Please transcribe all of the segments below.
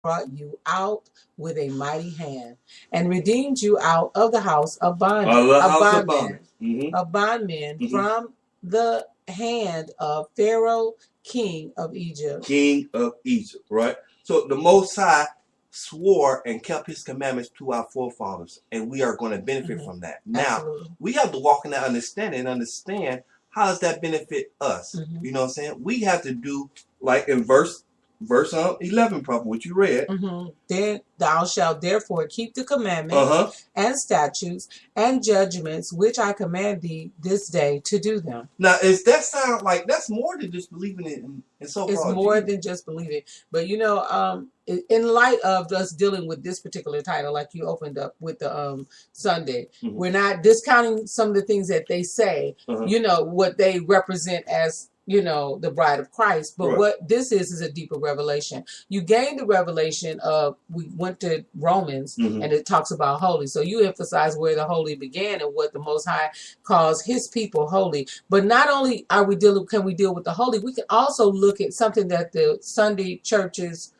brought you out with a mighty hand, and redeemed you out of the house of bondmen from the hand of Pharaoh, king of Egypt. King of Egypt, right? So the Most High swore and kept his commandments to our forefathers, and we are going to benefit from that. Now, we have to walk in that understanding and understand how does that benefit us. You know what I'm saying? We have to do like in verse 11, probably, what you read. Then thou shalt therefore keep the commandments and statutes and judgments which I command thee this day to do them. Now, is that sound like that's more than just believing it in so-called It's more than just believing. But you know, in light of us dealing with this particular title, like you opened up with the Sunday, we're not discounting some of the things that they say, you know, what they represent as, you know, the bride of Christ. But what this is a deeper revelation. You gain the revelation of, we went to Romans and it talks about holy. So you emphasize where the holy began and what the Most High calls his people holy. But not only can we deal with the holy, we can also look at something that the Sunday churches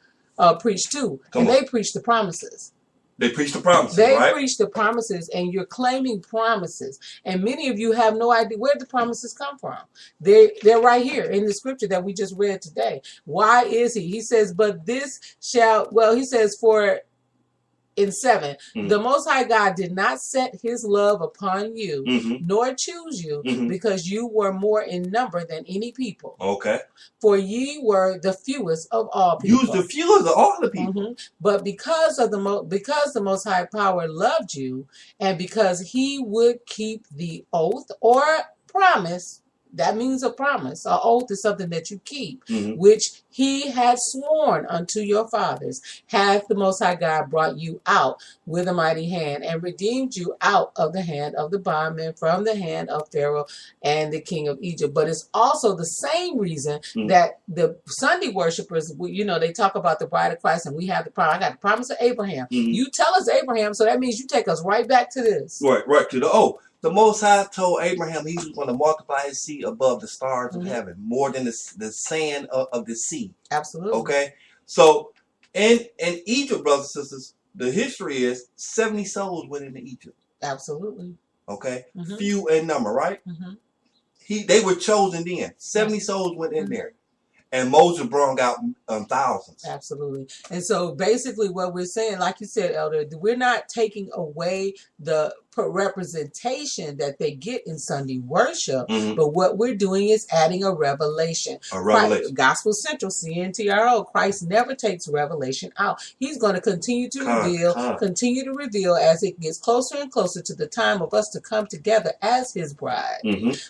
preach too. They preach the promises. They preach the promises, They right? preach the promises, and you're claiming promises. And many of you have no idea where the promises come from. They're right here in the scripture that we just read today. Why is he? He says, but this shall, well, he says, for in 7, the Most High God did not set his love upon you, nor choose you, because you were more in number than any people. Okay. For ye were the fewest of all people. You was the fewest of all the people. But because the Most High Power loved you, and because he would keep the oath or promise. That means a promise. An oath is something that you keep, which he had sworn unto your fathers, hath the Most High God brought you out with a mighty hand, and redeemed you out of the hand of the bondmen, from the hand of Pharaoh and the king of Egypt. But it's also the same reason that the Sunday worshipers, you know, they talk about the bride of Christ, and we have the promise. I got the promise of Abraham. You tell us Abraham, so that means you take us right back to this. Right to the oath. The Most High told Abraham he was going to multiply his seed above the stars of heaven, more than the sand of the sea. Absolutely. Okay? So, in Egypt, brothers and sisters, the history is 70 souls went into Egypt. Absolutely. Okay? Few in number, right? They were chosen then. 70 souls went in there. And Moses brought out thousands. Absolutely. And so basically what we're saying, like you said, Elder, we're not taking away the representation that they get in Sunday worship, but what we're doing is adding a revelation. Gospel Central, CNTRO, Christ never takes revelation out. He's going to continue to reveal as it gets closer and closer to the time of us to come together as his bride.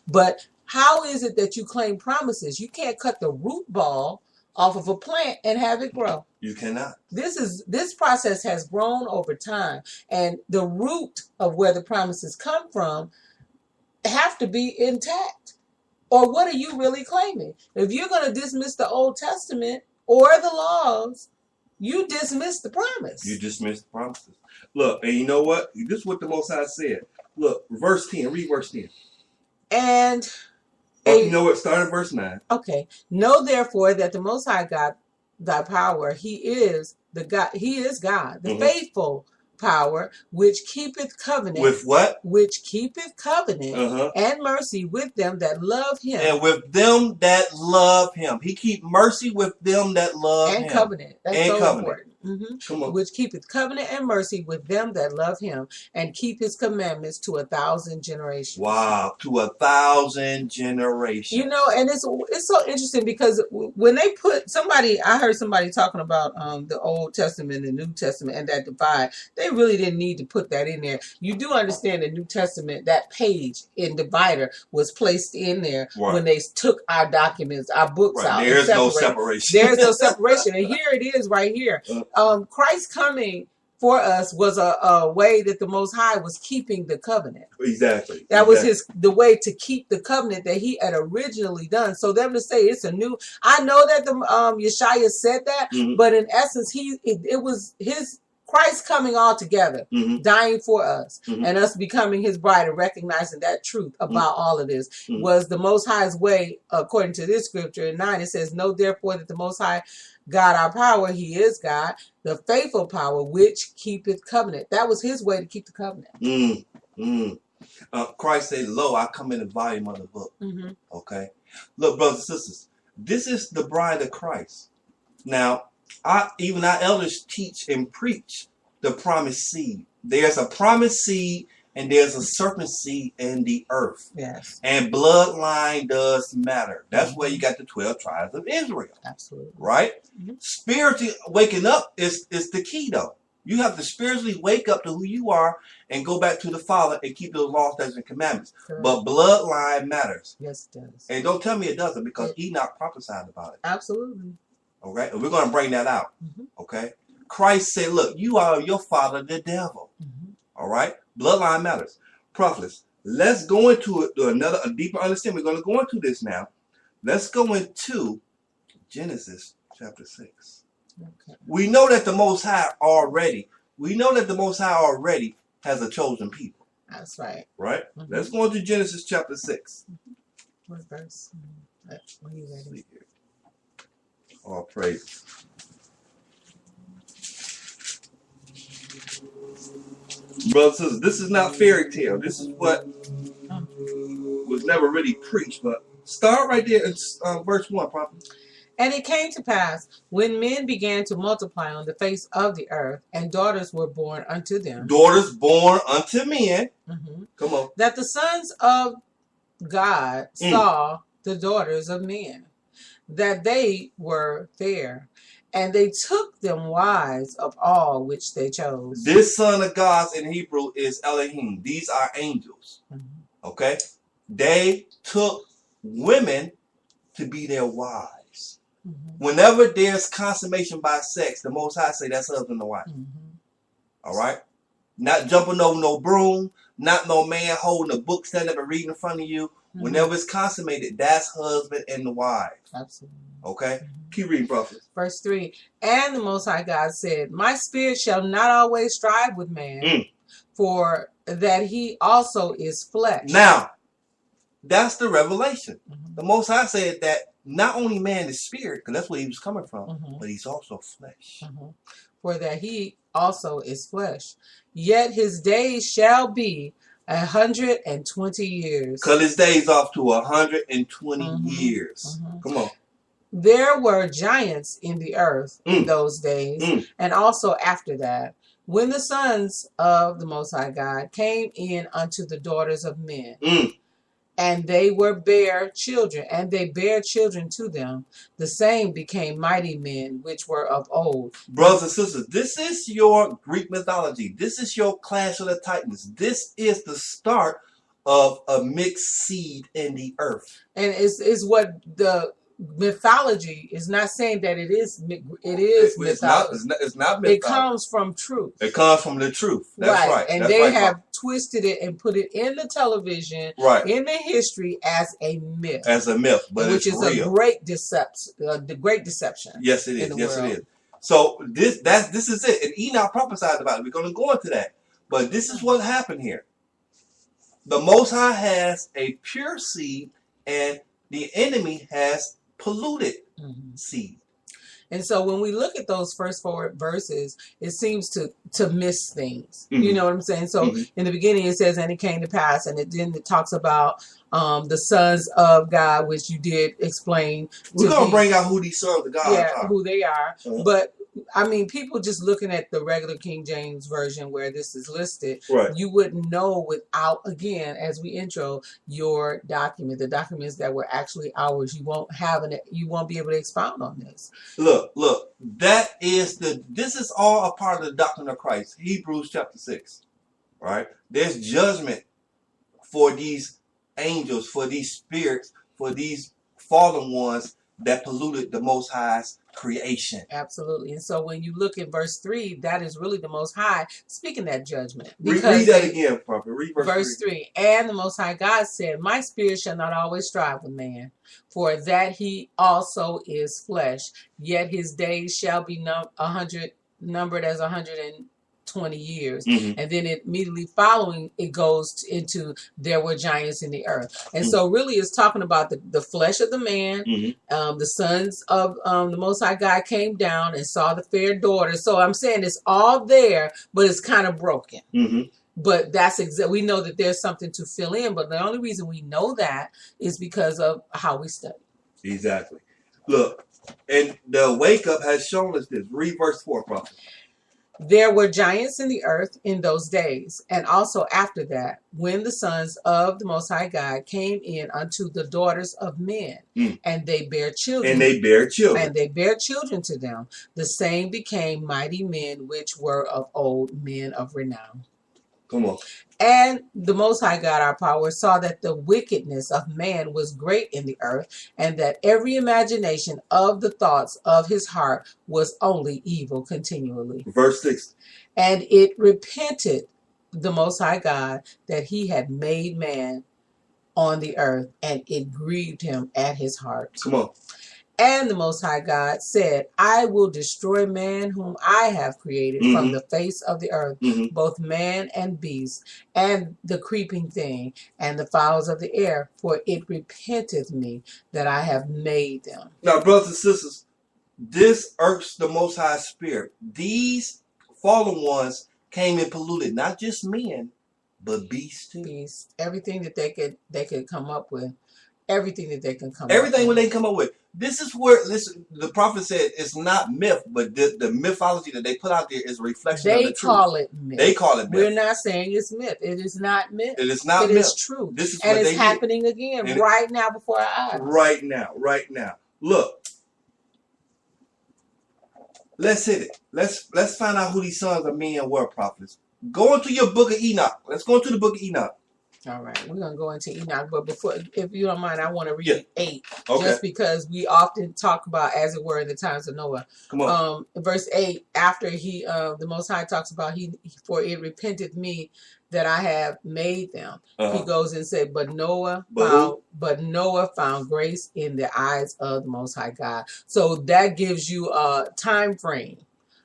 But how is it that you claim promises? You can't cut the root ball off of a plant and have it grow. You cannot. This process has grown over time, and the root of where the promises come from have to be intact. Or what are you really claiming? If you're going to dismiss the Old Testament or the laws, you dismiss the promise. You dismiss the promises. Look, and you know what? This is what the Most High said. Look, verse 10. Read verse 10. And you know what? Start at verse 9. Okay. Know therefore that the Most High God, thy power, he is the God. He is God, the faithful power, which keepeth covenant. With what? Which keepeth covenant and mercy with them that love him. And with them that love him. He keep mercy with them that love him. And covenant. That's so covenant. important. Which keepeth covenant and mercy with them that love him, and keep his commandments to 1,000 generations. Wow, to 1,000 generations. You know, and it's so interesting because when they I heard somebody talking about the Old Testament and the New Testament and that divide. They really didn't need to put that in there. You do understand the New Testament, that page in divider was placed in there when they took our documents, our books out. There's no separation. There's no separation. And here it is right here. Christ coming for us was a way that the Most High was keeping the covenant. Exactly. That was the way to keep the covenant that he had originally done. So them to say it's a new, I know that the Yeshaya said that, but in essence, it was his Christ coming all together, dying for us, and us becoming his bride and recognizing that truth about all of this was the Most High's way, according to this scripture in 9. It says, know therefore that the Most High God our power, he is God, the faithful power which keepeth covenant. That was his way to keep the covenant. Christ said, lo, I come in the volume of the book. Okay. Look, brothers and sisters, this is the bride of Christ. Now, even our elders teach and preach the promised seed. There's a promised seed and there's a serpent seed in the earth. Yes. And bloodline does matter. That's where you got the 12 tribes of Israel. Absolutely. Right? Spiritually waking up is the key, though. You have to spiritually wake up to who you are and go back to the Father and keep those laws, statutes, and commandments. Correct. But bloodline matters. Yes, it does. And don't tell me it doesn't, because Enoch prophesied about it. Absolutely. Okay? And we're going to bring that out. Okay? Christ said, look, you are your father, the devil. All right? Bloodline matters. Prophets, let's go into a deeper understanding. We're going to go into this now. Let's go into Genesis chapter 6. Okay. We know that the Most High already has a chosen people. That's right. Right? Let's go into Genesis chapter 6. What verse? What are you ready? All praise. Brothers and sisters, this is not fairy tale. This is what was never really preached. But start right there in verse 1, Prophet. And it came to pass, when men began to multiply on the face of the earth, and daughters were born unto them. Daughters born unto men. Come on. That the sons of God saw the daughters of men, that they were fair, and they took them wives of all which they chose. This son of God in Hebrew is Elohim. These are angels. Okay? They took women to be their wives. Whenever there's consummation by sex, the Most High say that's husband and wife. All right? Not jumping over no broom, not no man holding a book, standing up and reading in front of you. Whenever it's consummated, that's husband and the wife. Absolutely. Okay? Keep reading, Prophet. Verse 3. And the Most High God said, my spirit shall not always strive with man, for that he also is flesh. Now, that's the revelation. The Most High said that not only man is spirit, because that's where he was coming from, but he's also flesh. For that he also is flesh. Yet his days shall be 120 years. Cut his days off to 120 years. Come on. There were giants in the earth in those days, and also after that, when the sons of the Most High God came in unto the daughters of men. And they were bare children, and they bare children to them. The same became mighty men, which were of old. Brothers and sisters, this is your Greek mythology. This is your Clash of the Titans. This is the start of a mixed seed in the earth. And is what the mythology is not saying that it is mythology. It's not mythology. It comes from truth. It comes from the truth. That's right. And That's they right, have twisted it and put it in the television, in the history as a myth. As a myth, but which is real. A great deception. The great deception. Yes, it is. Yes, it is. So this is it. And Enoch prophesied about it. We're going to go into that. But this is what happened here. The Most High has a pure seed, and the enemy has polluted seed. And so when we look at those first 4 verses, it seems to miss things. You know what I'm saying? So in the beginning it says, and it came to pass, and then it talks about the sons of God, which you did explain. We're going to bring out who these sons of God are. Who they are. But I mean, people just looking at the regular King James version where this is listed, you wouldn't know without, again, as we intro, your document, the documents that were actually ours. You won't be able to expound on this. Look, this is all a part of the doctrine of Christ. Hebrews chapter 6, right? There's judgment for these angels, for these spirits, for these fallen ones that polluted the Most High's creation. Absolutely. And so when you look at verse 3, that is really the Most High speaking that judgment. Read that again, Prophet. Read verse 3. And the Most High God said, my spirit shall not always strive with man, for that he also is flesh. Yet his days shall be numbered as 120 20 years. And then immediately following, it goes into there were giants in the earth. And so really it's talking about the flesh of the man. The sons of the Most High God came down and saw the fair daughter. So I'm saying it's all there, but it's kind of broken. But that's we know that there's something to fill in. But the only reason we know that is because of how we study. Exactly. Look, and the wake up has shown us this. Read verse 4, Prophet. There were giants in the earth in those days, and also after that, when the sons of the Most High God came in unto the daughters of men, and they bare children. And they bare children to them. The same became mighty men, which were of old, men of renown. Come on. And the Most High God, our power, saw that the wickedness of man was great in the earth, and that every imagination of the thoughts of his heart was only evil continually. Verse 6. And it repented the Most High God that he had made man on the earth, and it grieved him at his heart. Come on. And the Most High God said, I will destroy man whom I have created from the face of the earth, both man and beast, and the creeping thing, and the fowls of the air, for it repenteth me that I have made them. Now, brothers and sisters, this irks the Most High Spirit. These fallen ones came and polluted not just men, but beasts too. Beasts, everything that they could come up with. Everything that they can come Everything up with. when they come up with. This is where the prophet said it's not myth, but the mythology that they put out there is a reflection of the truth. They call it myth. They call it myth. We're not saying it's myth. It is not myth. It is not myth. It is true. This is and what it's happening again right now before our eyes. Right now. Look. Let's hit it. Let's find out who these sons of men were, prophets. Go into your book of Enoch. Let's go into the book of Enoch. All right, we're going to go into Enoch, but before, if you don't mind, I want to read 8, just because we often talk about, as it were, in the times of Noah. Come on. Verse 8, after the Most High talks about, for it repenteth me that I have made them. He goes and said, but Noah found grace in the eyes of the Most High God. So that gives you a time frame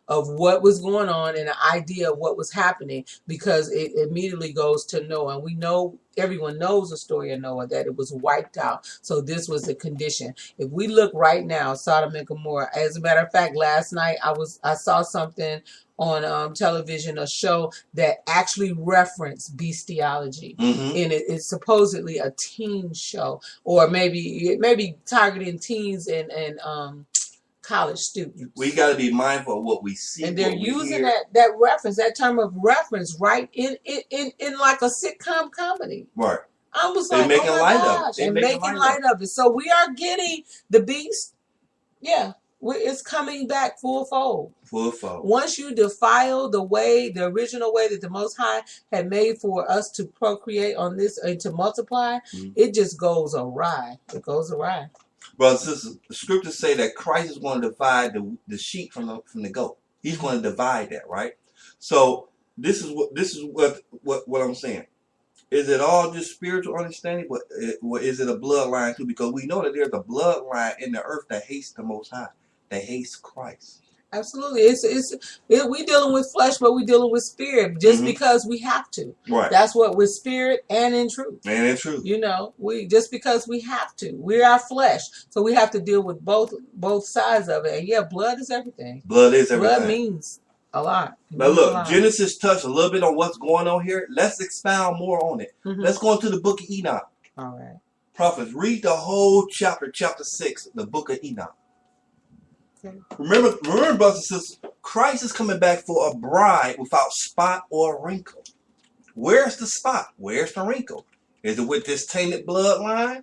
of what was going on and an idea of what was happening, because it immediately goes to Noah. And we know, everyone knows the story of Noah, that it was wiped out. So this was the condition. If we look right now, Sodom and Gomorrah, as a matter of fact, last night I saw something on television, a show that actually referenced bestiality. And it's supposedly a teen show, or maybe targeting teens and college students. We got to be mindful of what we see, and they're using that reference, that term of reference, right in like a sitcom comedy. Right. I was like, making light of it. And making light of it. So we are getting the beast. Yeah, it's coming back full fold. Full fold. Once you defile the original way that the Most High had made for us to procreate on this and to multiply, it just goes awry. It goes awry. Brothers and sisters, the scriptures say that Christ is going to divide the sheep from the goat. He's going to divide that, right? So this is what I'm saying. Is it all just spiritual understanding, but is it a bloodline too? Because we know that there's a bloodline in the earth that hates the Most High, that hates Christ. Absolutely. We dealing with flesh, but we dealing with spirit just because we have to. Right. That's what, with spirit and in truth. And in truth. You know, just because we have to. We're our flesh. So we have to deal with both sides of it. And yeah, blood is everything. Blood is everything. Blood means a lot. Now look, Genesis touched a little bit on what's going on here. Let's expound more on it. Let's go into the book of Enoch. All right. Prophets, read the whole chapter 6, the book of Enoch. Remember, brothers and sisters, Christ is coming back for a bride without spot or wrinkle. Where's the spot? Where's the wrinkle? Is it with this tainted bloodline?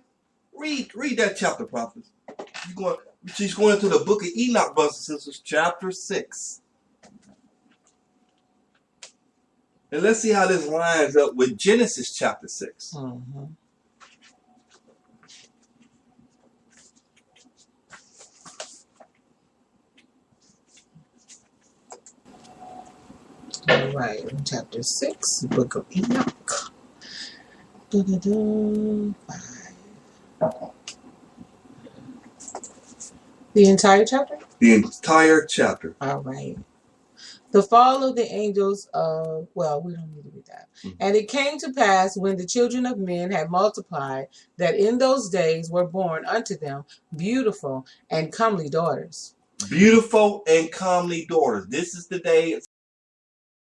Read that chapter, prophets. She's going into the book of Enoch, brothers and sisters, chapter 6. And let's see how this lines up with Genesis chapter 6. All right, chapter 6, book of Enoch. 5. The entire chapter? The entire chapter. All right. The fall of the angels, well, we don't need to read that. And it came to pass when the children of men had multiplied, that in those days were born unto them beautiful and comely daughters. Beautiful and comely daughters. This is the day